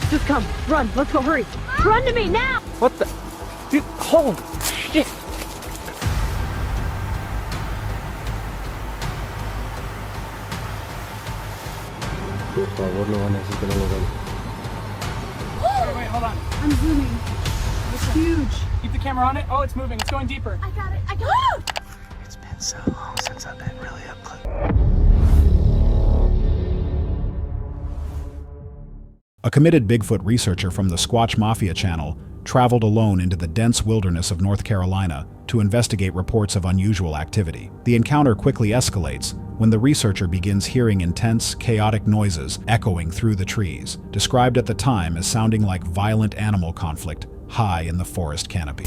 Just come. Run. Let's go. Hurry. Run to me now. What the? Dude, holy shit. Por favor, no van a decir que no lo ven. Wait, hold on. I'm zooming. It's huge. Keep the camera on it. Oh, it's moving. It's going deeper. I got it. I got it. It's been so long since I've been really up close. A committed Bigfoot researcher from the Squatch Mafia channel traveled alone into the dense wilderness of North Carolina to investigate reports of unusual activity. The encounter quickly escalates when the researcher begins hearing intense, chaotic noises echoing through the trees, described at the time as sounding like violent animal conflict high in the forest canopy.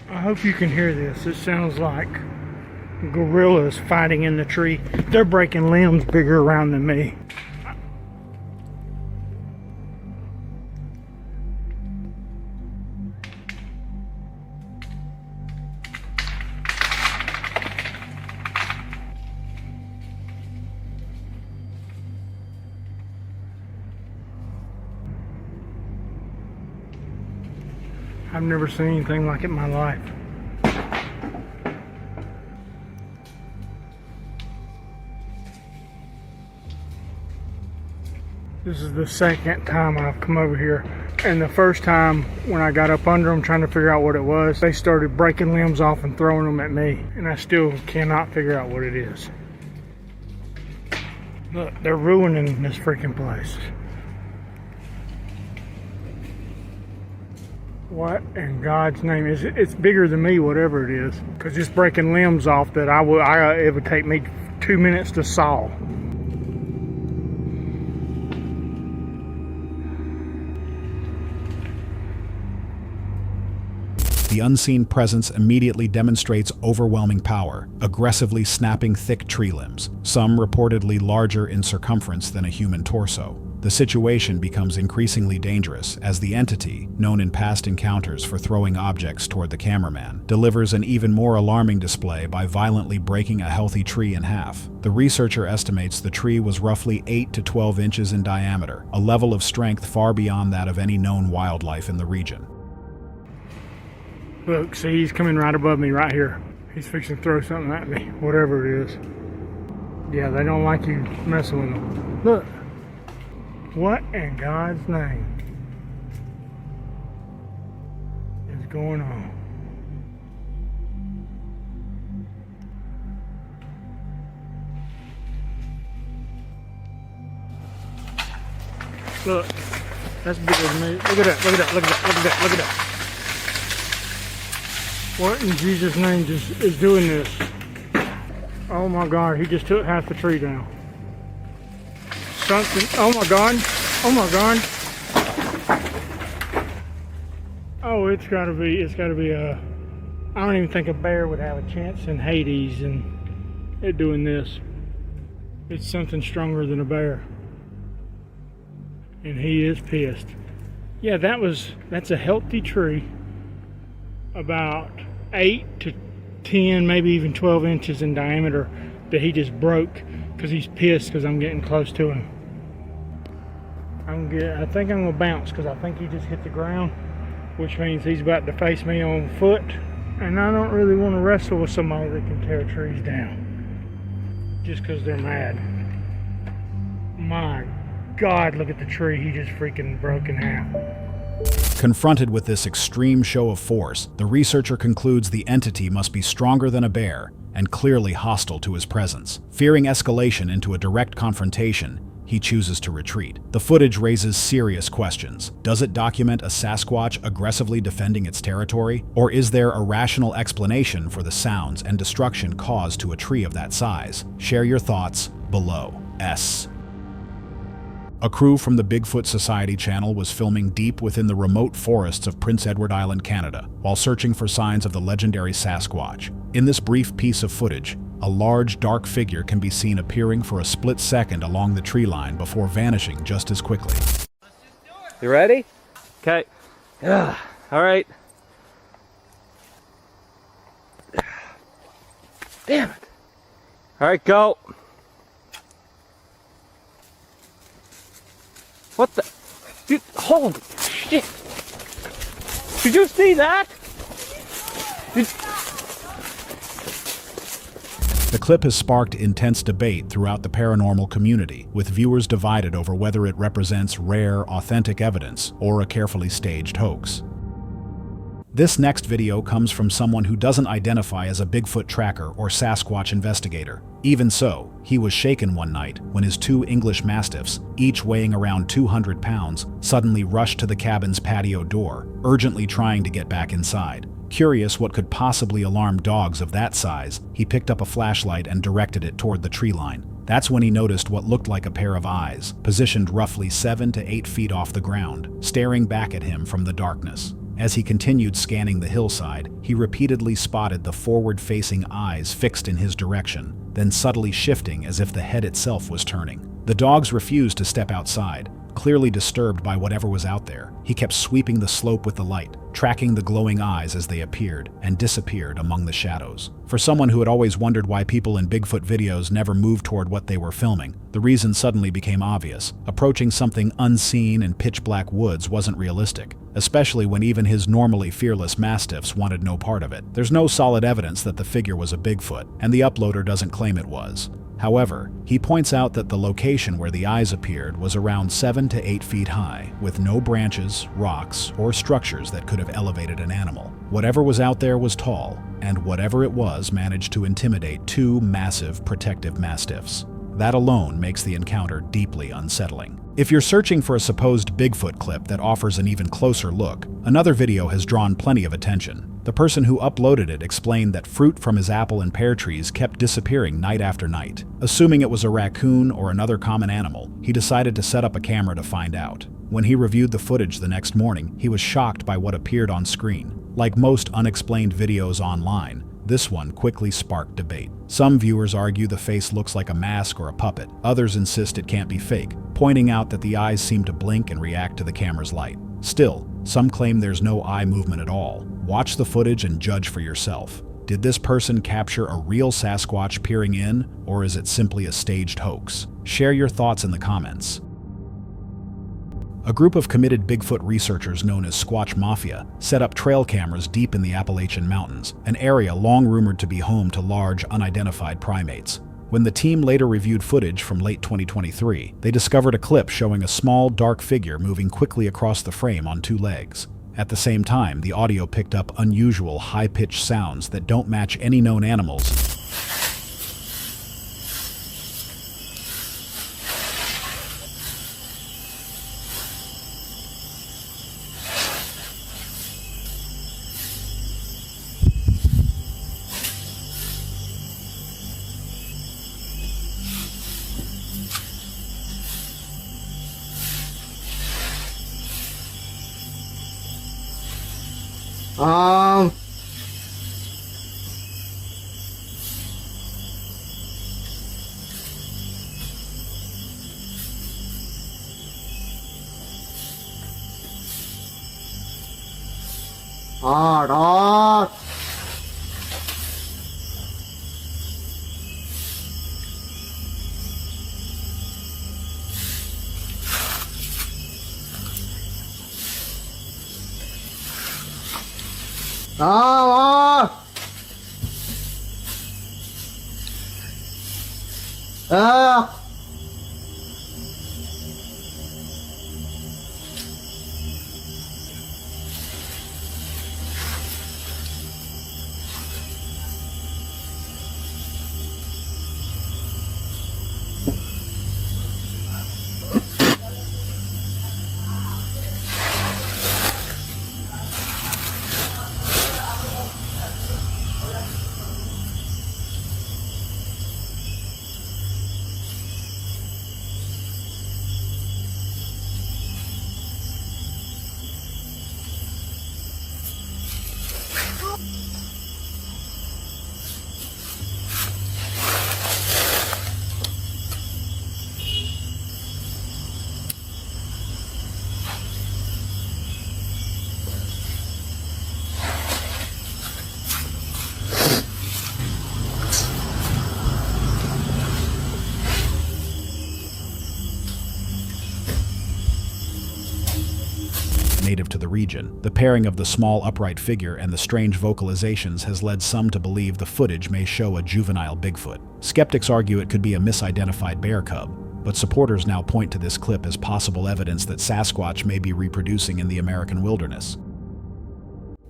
I hope you can hear this. It sounds like gorillas fighting in the tree. They're breaking limbs bigger around than me. I've never seen anything like it in my life. This is the second time I've come over here, and the first time when I got up under them trying to figure out what it was, they started breaking limbs off and throwing them at me, and I still cannot figure out what it is. Look, they're ruining this freaking place. What in God's name is it? It's bigger than me, whatever it is, because it's breaking limbs off that it would take me 2 minutes to saw. The unseen presence immediately demonstrates overwhelming power, aggressively snapping thick tree limbs, some reportedly larger in circumference than a human torso. The situation becomes increasingly dangerous as the entity, known in past encounters for throwing objects toward the cameraman, delivers an even more alarming display by violently breaking a healthy tree in half. The researcher estimates the tree was roughly 8 to 12 inches in diameter, a level of strength far beyond that of any known wildlife in the region. Look, see, he's coming right above me right here. He's fixing to throw something at me, whatever it is. Yeah, they don't like you messing with them. Look. What in God's name is going on? Look, that's bigger than me. Look at that, look at that, look at that, look at that, look at that. What in Jesus' name is doing this? Oh my God, he just took half the tree down. Something, oh my God, oh my God. Oh, it's gotta be I don't even think a bear would have a chance in Hades and it doing this. It's something stronger than a bear. And he is pissed. Yeah, that's a healthy tree. About 8 to 10, maybe even 12 inches in diameter that he just broke because he's pissed because I'm getting close to him. I think I'm gonna bounce because I think he just hit the ground, which means he's about to face me on foot, and I don't really want to wrestle with somebody that can tear trees down just because they're mad. My God, look at the tree he just freaking broke in half. Confronted with this extreme show of force, the researcher concludes the entity must be stronger than a bear and clearly hostile to his presence. Fearing escalation into a direct confrontation, he chooses to retreat. The footage raises serious questions. Does it document a Sasquatch aggressively defending its territory? Or is there a rational explanation for the sounds and destruction caused to a tree of that size? Share your thoughts below. S. A crew from the Bigfoot Society channel was filming deep within the remote forests of Prince Edward Island, Canada, while searching for signs of the legendary Sasquatch. In this brief piece of footage, a large, dark figure can be seen appearing for a split second along the tree line before vanishing just as quickly. You ready? Okay. All right. Damn it. All right, go. What the? Dude, holy shit! Did you see that? The clip has sparked intense debate throughout the paranormal community, with viewers divided over whether it represents rare, authentic evidence or a carefully staged hoax. This next video comes from someone who doesn't identify as a Bigfoot tracker or Sasquatch investigator. Even so, he was shaken one night when his 2 English Mastiffs, each weighing around 200 pounds, suddenly rushed to the cabin's patio door, urgently trying to get back inside. Curious what could possibly alarm dogs of that size, he picked up a flashlight and directed it toward the tree line. That's when he noticed what looked like a pair of eyes, positioned roughly 7 to 8 feet off the ground, staring back at him from the darkness. As he continued scanning the hillside, he repeatedly spotted the forward-facing eyes fixed in his direction, then subtly shifting as if the head itself was turning. The dogs refused to step outside, clearly disturbed by whatever was out there. He kept sweeping the slope with the light, tracking the glowing eyes as they appeared and disappeared among the shadows. For someone who had always wondered why people in Bigfoot videos never moved toward what they were filming, the reason suddenly became obvious. Approaching something unseen in pitch-black woods wasn't realistic, especially when even his normally fearless Mastiffs wanted no part of it. There's no solid evidence that the figure was a Bigfoot, and the uploader doesn't claim it was. However, he points out that the location where the eyes appeared was around 7 to 8 feet high, with no branches, rocks, or structures that could have elevated an animal. Whatever was out there was tall, and whatever it was managed to intimidate 2 massive protective Mastiffs. That alone makes the encounter deeply unsettling. If you're searching for a supposed Bigfoot clip that offers an even closer look, another video has drawn plenty of attention. The person who uploaded it explained that fruit from his apple and pear trees kept disappearing night after night. Assuming it was a raccoon or another common animal, he decided to set up a camera to find out. When he reviewed the footage the next morning, he was shocked by what appeared on screen. Like most unexplained videos online, this one quickly sparked debate. Some viewers argue the face looks like a mask or a puppet. Others insist it can't be fake, pointing out that the eyes seem to blink and react to the camera's light. Still, some claim there's no eye movement at all. Watch the footage and judge for yourself. Did this person capture a real Sasquatch peering in, or is it simply a staged hoax? Share your thoughts in the comments. A group of committed Bigfoot researchers known as Squatch Mafia set up trail cameras deep in the Appalachian Mountains, an area long rumored to be home to large, unidentified primates. When the team later reviewed footage from late 2023, they discovered a clip showing a small, dark figure moving quickly across the frame on 2 legs. At the same time, the audio picked up unusual, high-pitched sounds that don't match any known animals. native to the region. The pairing of the small upright figure and the strange vocalizations has led some to believe the footage may show a juvenile Bigfoot. Skeptics argue it could be a misidentified bear cub, but supporters now point to this clip as possible evidence that Sasquatch may be reproducing in the American wilderness.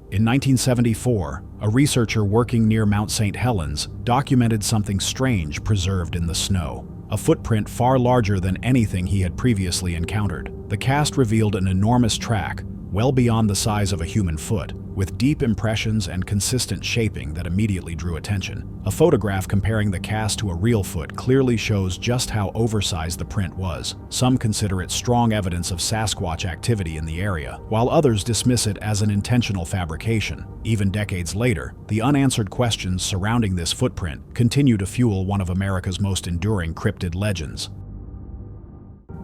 In 1974, a researcher working near Mount St. Helens documented something strange preserved in the snow, a footprint far larger than anything he had previously encountered. The cast revealed an enormous track, well beyond the size of a human foot, with deep impressions and consistent shaping that immediately drew attention. A photograph comparing the cast to a real foot clearly shows just how oversized the print was. Some consider it strong evidence of Sasquatch activity in the area, while others dismiss it as an intentional fabrication. Even decades later, the unanswered questions surrounding this footprint continue to fuel one of America's most enduring cryptid legends.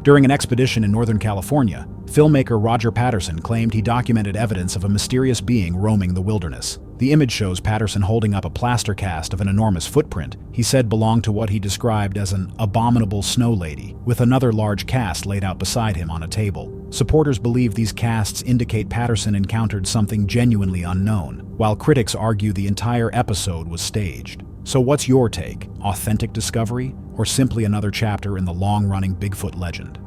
During an expedition in Northern California, filmmaker Roger Patterson claimed he documented evidence of a mysterious being roaming the wilderness. The image shows Patterson holding up a plaster cast of an enormous footprint he said belonged to what he described as an abominable snow lady, with another large cast laid out beside him on a table. Supporters believe these casts indicate Patterson encountered something genuinely unknown, while critics argue the entire episode was staged. So what's your take? Authentic discovery, or simply another chapter in the long-running Bigfoot legend?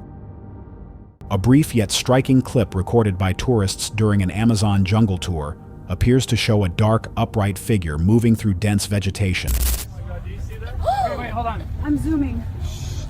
A brief yet striking clip recorded by tourists during an Amazon jungle tour appears to show a dark, upright figure moving through dense vegetation. Oh my God, do you see that? Wait, hold on. I'm zooming.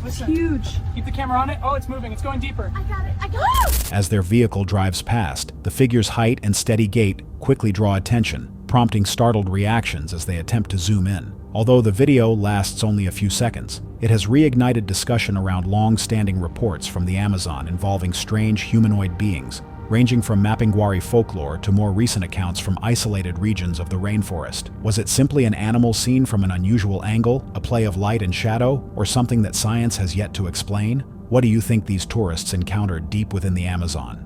It's huge. Keep the camera on it. Oh, it's moving. It's going deeper. I got it. I got it. As their vehicle drives past, the figure's height and steady gait quickly draw attention, prompting startled reactions as they attempt to zoom in. Although the video lasts only a few seconds, it has reignited discussion around long-standing reports from the Amazon involving strange humanoid beings, ranging from Mapinguari folklore to more recent accounts from isolated regions of the rainforest. Was it simply an animal seen from an unusual angle, a play of light and shadow, or something that science has yet to explain? What do you think these tourists encountered deep within the Amazon?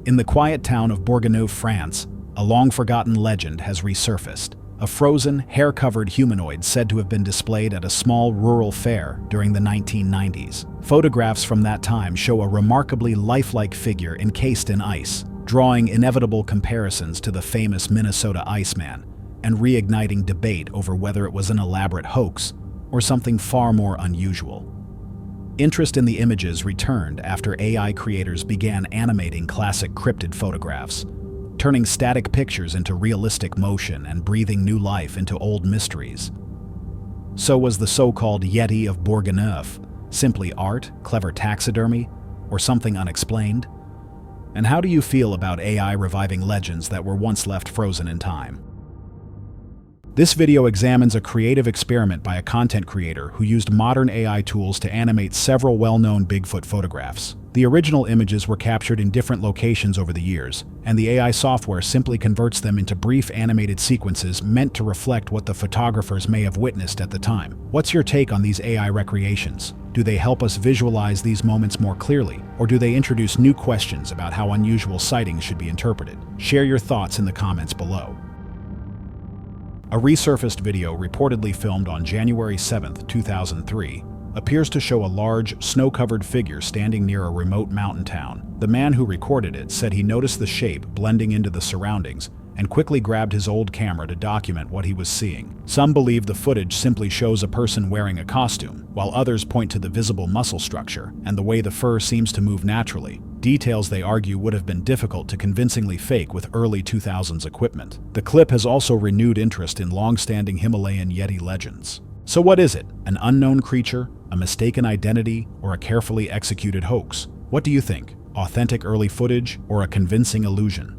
In the quiet town of Bourgogne, France, a long-forgotten legend has resurfaced. A frozen, hair-covered humanoid said to have been displayed at a small rural fair during the 1990s. Photographs from that time show a remarkably lifelike figure encased in ice, drawing inevitable comparisons to the famous Minnesota Iceman, and reigniting debate over whether it was an elaborate hoax or something far more unusual. Interest in the images returned after AI creators began animating classic cryptid photographs, turning static pictures into realistic motion and breathing new life into old mysteries. So was the so-called Yeti of Bourgogne simply art, clever taxidermy, or something unexplained? And how do you feel about AI reviving legends that were once left frozen in time? This video examines a creative experiment by a content creator who used modern AI tools to animate several well-known Bigfoot photographs. The original images were captured in different locations over the years, and the AI software simply converts them into brief animated sequences meant to reflect what the photographers may have witnessed at the time. What's your take on these AI recreations? Do they help us visualize these moments more clearly, or do they introduce new questions about how unusual sightings should be interpreted? Share your thoughts in the comments below. A resurfaced video reportedly filmed on January 7, 2003, appears to show a large, snow-covered figure standing near a remote mountain town. The man who recorded it said he noticed the shape blending into the surroundings and quickly grabbed his old camera to document what he was seeing. Some believe the footage simply shows a person wearing a costume, while others point to the visible muscle structure and the way the fur seems to move naturally, details they argue would have been difficult to convincingly fake with early 2000s equipment. The clip has also renewed interest in long-standing Himalayan Yeti legends. So what is it? An unknown creature, a mistaken identity, or a carefully executed hoax? What do you think? Authentic early footage or a convincing illusion?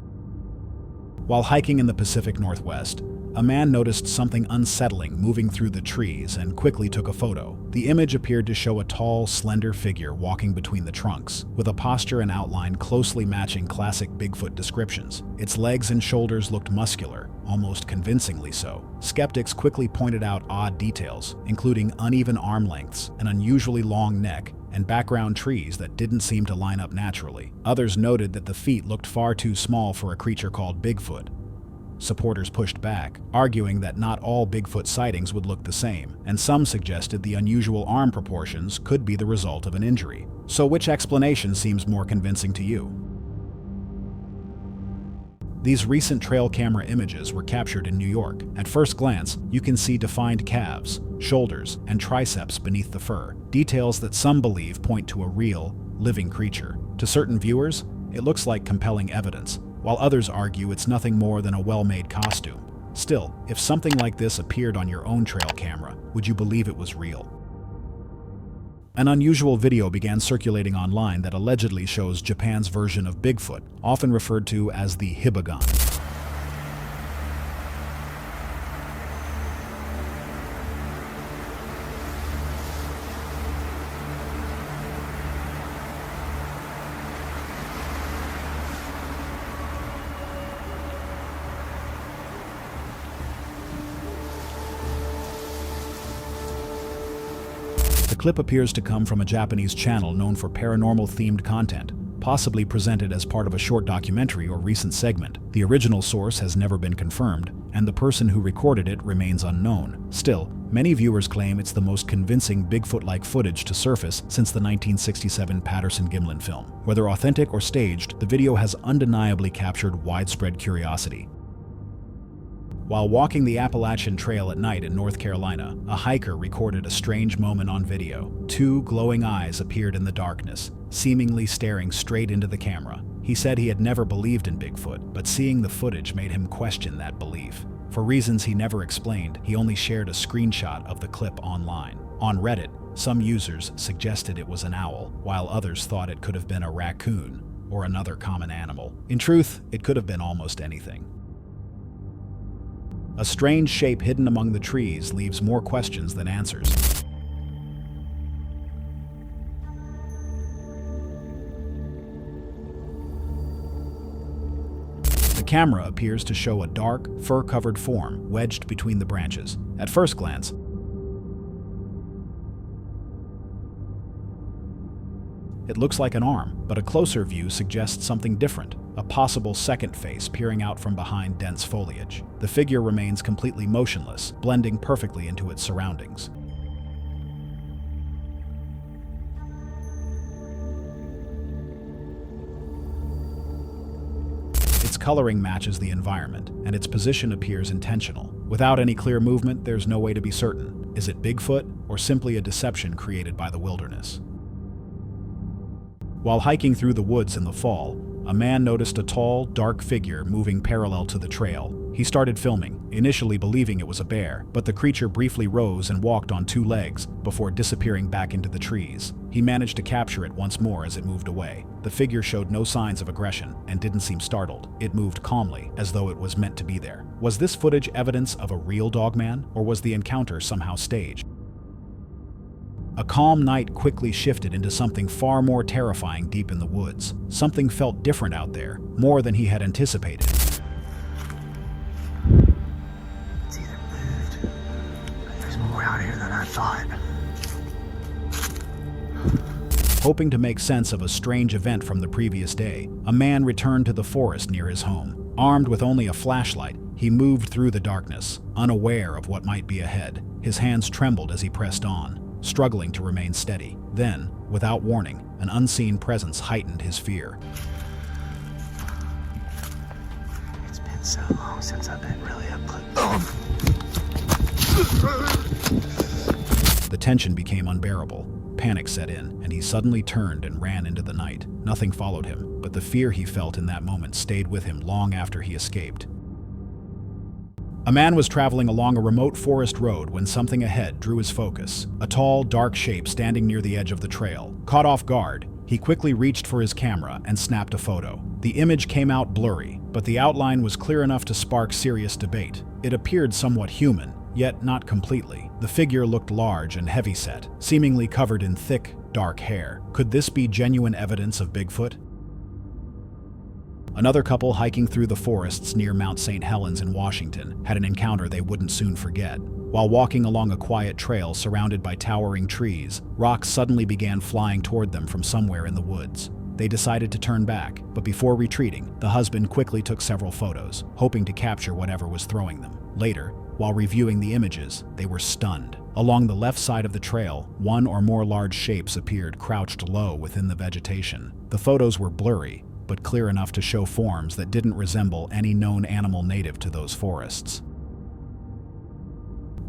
While hiking in the Pacific Northwest, a man noticed something unsettling moving through the trees and quickly took a photo. The image appeared to show a tall, slender figure walking between the trunks, with a posture and outline closely matching classic Bigfoot descriptions. Its legs and shoulders looked muscular, almost convincingly so. Skeptics quickly pointed out odd details, including uneven arm lengths, an unusually long neck, and background trees that didn't seem to line up naturally. Others noted that the feet looked far too small for a creature called Bigfoot. Supporters pushed back, arguing that not all Bigfoot sightings would look the same, and some suggested the unusual arm proportions could be the result of an injury. So which explanation seems more convincing to you? These recent trail camera images were captured in New York. At first glance, you can see defined calves, shoulders, and triceps beneath the fur, details that some believe point to a real, living creature. To certain viewers, it looks like compelling evidence, while others argue it's nothing more than a well-made costume. Still, if something like this appeared on your own trail camera, would you believe it was real? An unusual video began circulating online that allegedly shows Japan's version of Bigfoot, often referred to as the hibagon. The clip appears to come from a Japanese channel known for paranormal-themed content, possibly presented as part of a short documentary or recent segment. The original source has never been confirmed, and the person who recorded it remains unknown. Still, many viewers claim it's the most convincing Bigfoot-like footage to surface since the 1967 Patterson-Gimlin film. Whether authentic or staged, the video has undeniably captured widespread curiosity. While walking the Appalachian Trail at night in North Carolina, a hiker recorded a strange moment on video. Two glowing eyes appeared in the darkness, seemingly staring straight into the camera. He said he had never believed in Bigfoot, but seeing the footage made him question that belief. For reasons he never explained, he only shared a screenshot of the clip online. On Reddit, some users suggested it was an owl, while others thought it could have been a raccoon or another common animal. In truth, it could have been almost anything. A strange shape hidden among the trees leaves more questions than answers. The camera appears to show a dark, fur-covered form wedged between the branches. At first glance, it looks like an arm, but a closer view suggests something different. A possible second face peering out from behind dense foliage. The figure remains completely motionless, blending perfectly into its surroundings. Its coloring matches the environment, and its position appears intentional. Without any clear movement, there's no way to be certain. Is it Bigfoot, or simply a deception created by the wilderness? While hiking through the woods in the fall, a man noticed a tall, dark figure moving parallel to the trail. He started filming, initially believing it was a bear, but the creature briefly rose and walked on two legs before disappearing back into the trees. He managed to capture it once more as it moved away. The figure showed no signs of aggression and didn't seem startled. It moved calmly, as though it was meant to be there. Was this footage evidence of a real dogman, or was the encounter somehow staged? A calm night quickly shifted into something far more terrifying deep in the woods. Something felt different out there, more than he had anticipated. It's either moved, but there's more out here than I thought. Hoping to make sense of a strange event from the previous day, a man returned to the forest near his home. Armed with only a flashlight, he moved through the darkness, unaware of what might be ahead. His hands trembled as he pressed on, struggling to remain steady. Then, without warning, an unseen presence heightened his fear. It's been so long since I've been really up close. The tension became unbearable. Panic set in, and he suddenly turned and ran into the night. Nothing followed him, but the fear he felt in that moment stayed with him long after he escaped. A man was traveling along a remote forest road when something ahead drew his focus. A tall, dark shape standing near the edge of the trail. Caught off guard, he quickly reached for his camera and snapped a photo. The image came out blurry, but the outline was clear enough to spark serious debate. It appeared somewhat human, yet not completely. The figure looked large and heavyset, seemingly covered in thick, dark hair. Could this be genuine evidence of Bigfoot? Another couple hiking through the forests near Mount St. Helens in Washington had an encounter they wouldn't soon forget. While walking along a quiet trail surrounded by towering trees, rocks suddenly began flying toward them from somewhere in the woods. They decided to turn back, but before retreating, the husband quickly took several photos, hoping to capture whatever was throwing them. Later, while reviewing the images, they were stunned. Along the left side of the trail, one or more large shapes appeared crouched low within the vegetation. The photos were blurry, but clear enough to show forms that didn't resemble any known animal native to those forests.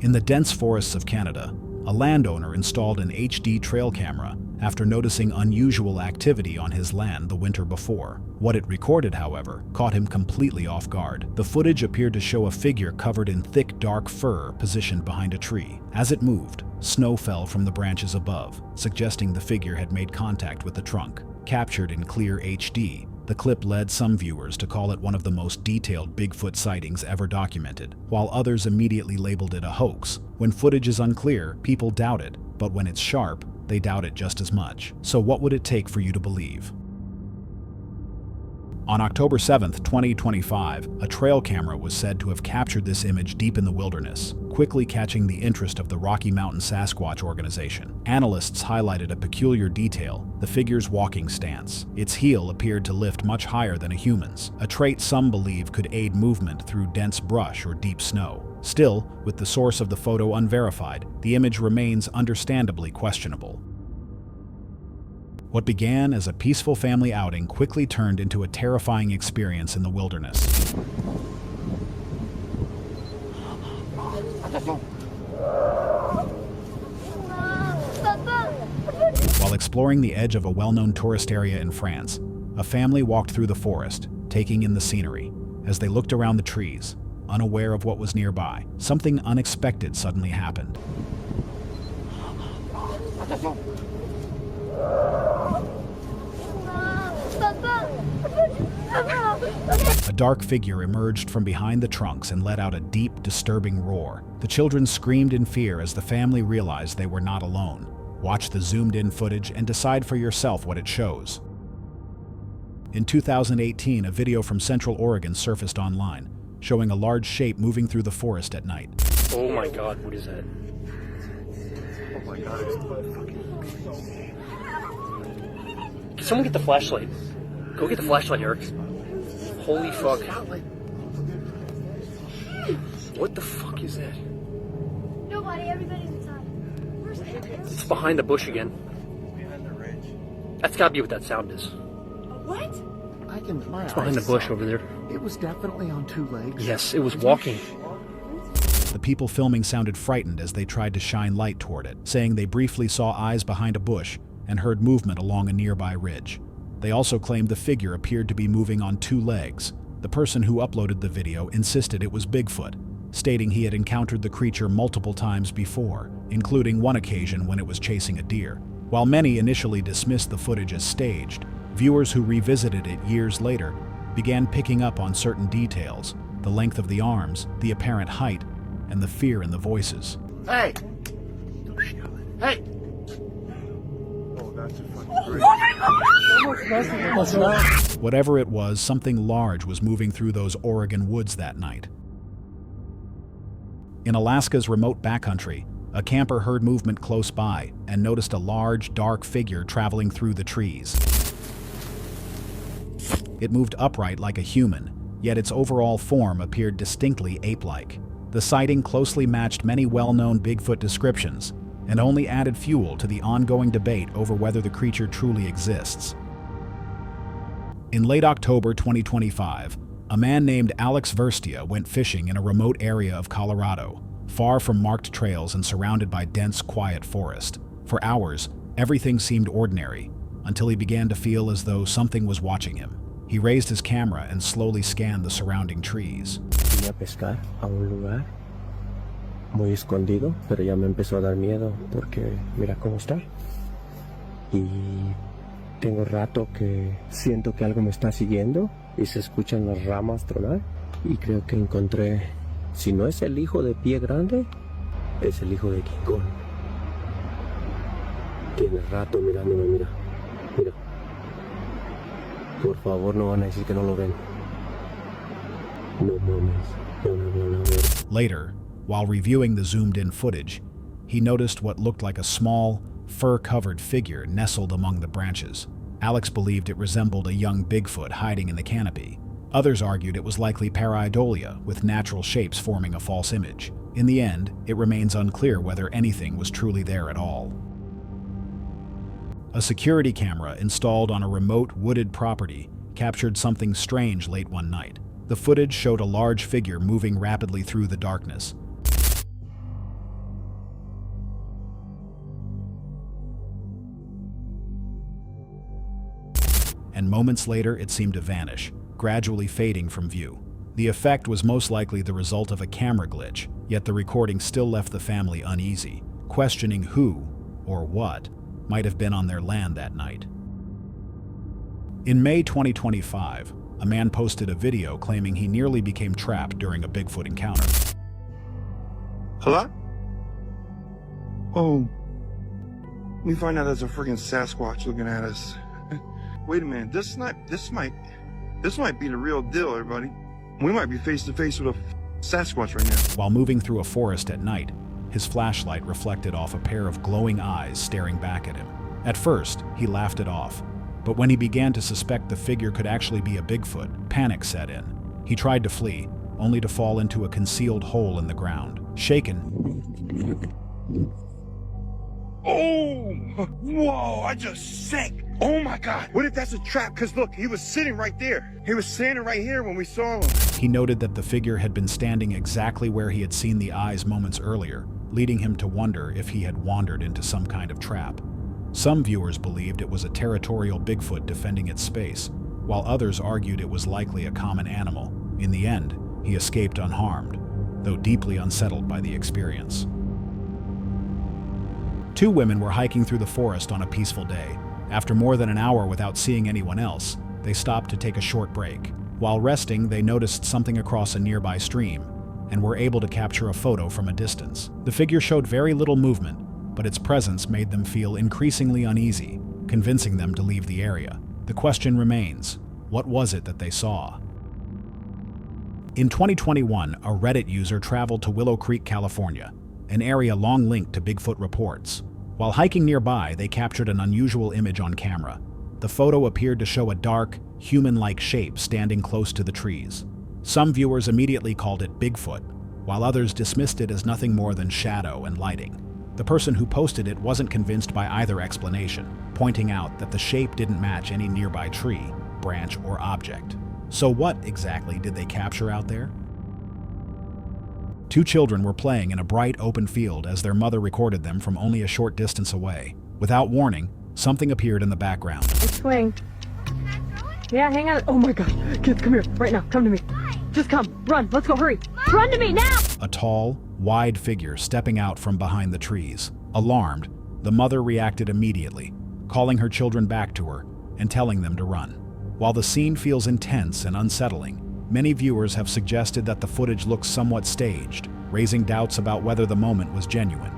In the dense forests of Canada, a landowner installed an HD trail camera after noticing unusual activity on his land the winter before. What it recorded, however, caught him completely off guard. The footage appeared to show a figure covered in thick, dark fur positioned behind a tree. As it moved, snow fell from the branches above, suggesting the figure had made contact with the trunk. Captured in clear HD, the clip led some viewers to call it one of the most detailed Bigfoot sightings ever documented, while others immediately labeled it a hoax. When footage is unclear, people doubt it, but when it's sharp, they doubt it just as much. So what would it take for you to believe? On October 7th, 2025, a trail camera was said to have captured this image deep in the wilderness, quickly catching the interest of the Rocky Mountain Sasquatch organization. Analysts highlighted a peculiar detail: the figure's walking stance. Its heel appeared to lift much higher than a human's, a trait some believe could aid movement through dense brush or deep snow. Still, with the source of the photo unverified, the image remains understandably questionable. What began as a peaceful family outing quickly turned into a terrifying experience in the wilderness. While exploring the edge of a well-known tourist area in France, a family walked through the forest, taking in the scenery. As they looked around the trees, unaware of what was nearby, something unexpected suddenly happened. A dark figure emerged from behind the trunks and let out a deep, disturbing roar. The children screamed in fear as the family realized they were not alone. Watch the zoomed-in footage and decide for yourself what it shows. In 2018, a video from Central Oregon surfaced online, showing a large shape moving through the forest at night. Oh my god, what is that? Oh my god, it's Can someone get the flashlight? Go get the flashlight, Eric. Holy fuck. What the fuck is that? Nobody, everybody's inside. Where's It's behind the bush again. behind the ridge. That's gotta be what that sound is. What? It's behind the bush over there. It was definitely on two legs. Yes, it was walking. The people filming sounded frightened as they tried to shine light toward it, saying they briefly saw eyes behind a bush and heard movement along a nearby ridge. They also claimed the figure appeared to be moving on two legs. The person who uploaded the video insisted it was Bigfoot, stating he had encountered the creature multiple times before, including one occasion when it was chasing a deer. While many initially dismissed the footage as staged, viewers who revisited it years later began picking up on certain details: the length of the arms, the apparent height, and the fear in the voices. Hey! Hey! Oh, that's a fucking Whatever it was, something large was moving through those Oregon woods that night. In Alaska's remote backcountry, a camper heard movement close by and noticed a large, dark figure traveling through the trees. It moved upright like a human, yet its overall form appeared distinctly ape-like. The sighting closely matched many well-known Bigfoot descriptions and only added fuel to the ongoing debate over whether the creature truly exists. In late October 2025, a man named Alex Verstia went fishing in a remote area of Colorado, far from marked trails and surrounded by dense, quiet forest. For hours, everything seemed ordinary, until he began to feel as though something was watching him. He raised his camera and slowly scanned the surrounding trees. Vine a pescar a un lugar muy escondido, pero ya me empezó a dar miedo porque mira cómo está. Y tengo rato que siento que algo me está siguiendo y se escuchan las ramas tronar. Y creo que encontré, si no es el hijo de Pie Grande, es el hijo de King Kong. Tiene rato mirándome, mira, mira. Por favor, no van a decir que no lo ven. No mames, no me van a ver. Later, while reviewing the zoomed-in footage, he noticed what looked like a small, fur-covered figure nestled among the branches. Alex believed it resembled a young Bigfoot hiding in the canopy. Others argued it was likely pareidolia, with natural shapes forming a false image. In the end, it remains unclear whether anything was truly there at all. A security camera installed on a remote wooded property captured something strange late one night. The footage showed a large figure moving rapidly through the darkness. And moments later, it seemed to vanish, gradually fading from view. The effect was most likely the result of a camera glitch, yet the recording still left the family uneasy, questioning who, or what, might have been on their land that night. In May 2025, a man posted a video claiming he nearly became trapped during a Bigfoot encounter. Hello? Oh. We find out there's a freaking Sasquatch looking at us. Wait a minute, this might be the real deal, everybody. We might be face to face with a Sasquatch right now. While moving through a forest at night, his flashlight reflected off a pair of glowing eyes staring back at him. At first, he laughed it off, but when he began to suspect the figure could actually be a Bigfoot, panic set in. He tried to flee, only to fall into a concealed hole in the ground. Shaken, Oh! Whoa, I just sank! Oh my God! What if that's a trap? Because look, he was sitting right there. He was standing right here when we saw him. he noted that the figure had been standing exactly where he had seen the eyes moments earlier, leading him to wonder if he had wandered into some kind of trap. Some viewers believed it was a territorial Bigfoot defending its space, while others argued it was likely a common animal. In the end, he escaped unharmed, though deeply unsettled by the experience. Two women were hiking through the forest on a peaceful day. After more than an hour without seeing anyone else, they stopped to take a short break. While resting, they noticed something across a nearby stream and were able to capture a photo from a distance. The figure showed very little movement, but its presence made them feel increasingly uneasy, convincing them to leave the area. The question remains, what was it that they saw? In 2021, a Reddit user traveled to Willow Creek, California, an area long linked to Bigfoot reports. While hiking nearby, they captured an unusual image on camera. The photo appeared to show a dark, human-like shape standing close to the trees. Some viewers immediately called it Bigfoot, while others dismissed it as nothing more than shadow and lighting. The person who posted it wasn't convinced by either explanation, pointing out that the shape didn't match any nearby tree, branch, or object. So what exactly did they capture out there? Two children were playing in a bright open field as their mother recorded them from only a short distance away. Without warning, something appeared in the background. It's swing. Yeah, hang on. Oh my gosh. Kids, come here. Right now. Come to me. Just come. Run. Let's go. Hurry. Run to me now! A tall, wide figure stepping out from behind the trees. Alarmed, the mother reacted immediately, calling her children back to her and telling them to run. While the scene feels intense and unsettling, many viewers have suggested that the footage looks somewhat staged, raising doubts about whether the moment was genuine.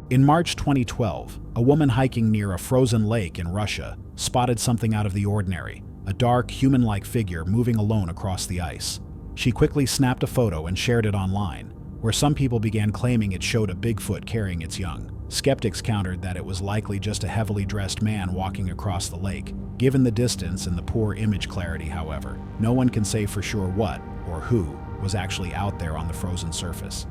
In March 2012, a woman hiking near a frozen lake in Russia spotted something out of the ordinary, a dark, human-like figure moving alone across the ice. She quickly snapped a photo and shared it online, where some people began claiming it showed a Bigfoot carrying its young. Skeptics countered that it was likely just a heavily dressed man walking across the lake. Given the distance and the poor image clarity, however, no one can say for sure what, or who, was actually out there on the frozen surface.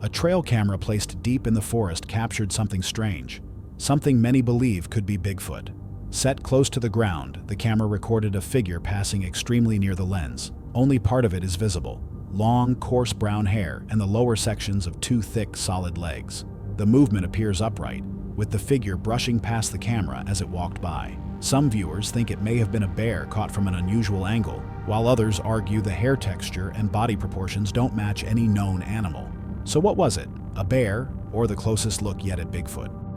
A trail camera placed deep in the forest captured something strange, something many believe could be Bigfoot. Set close to the ground, the camera recorded a figure passing extremely near the lens. Only part of it is visible: long, coarse brown hair and the lower sections of two thick, solid legs. The movement appears upright, with the figure brushing past the camera as it walked by. Some viewers think it may have been a bear caught from an unusual angle, while others argue the hair texture and body proportions don't match any known animal. So what was it? A bear, or the closest look yet at Bigfoot?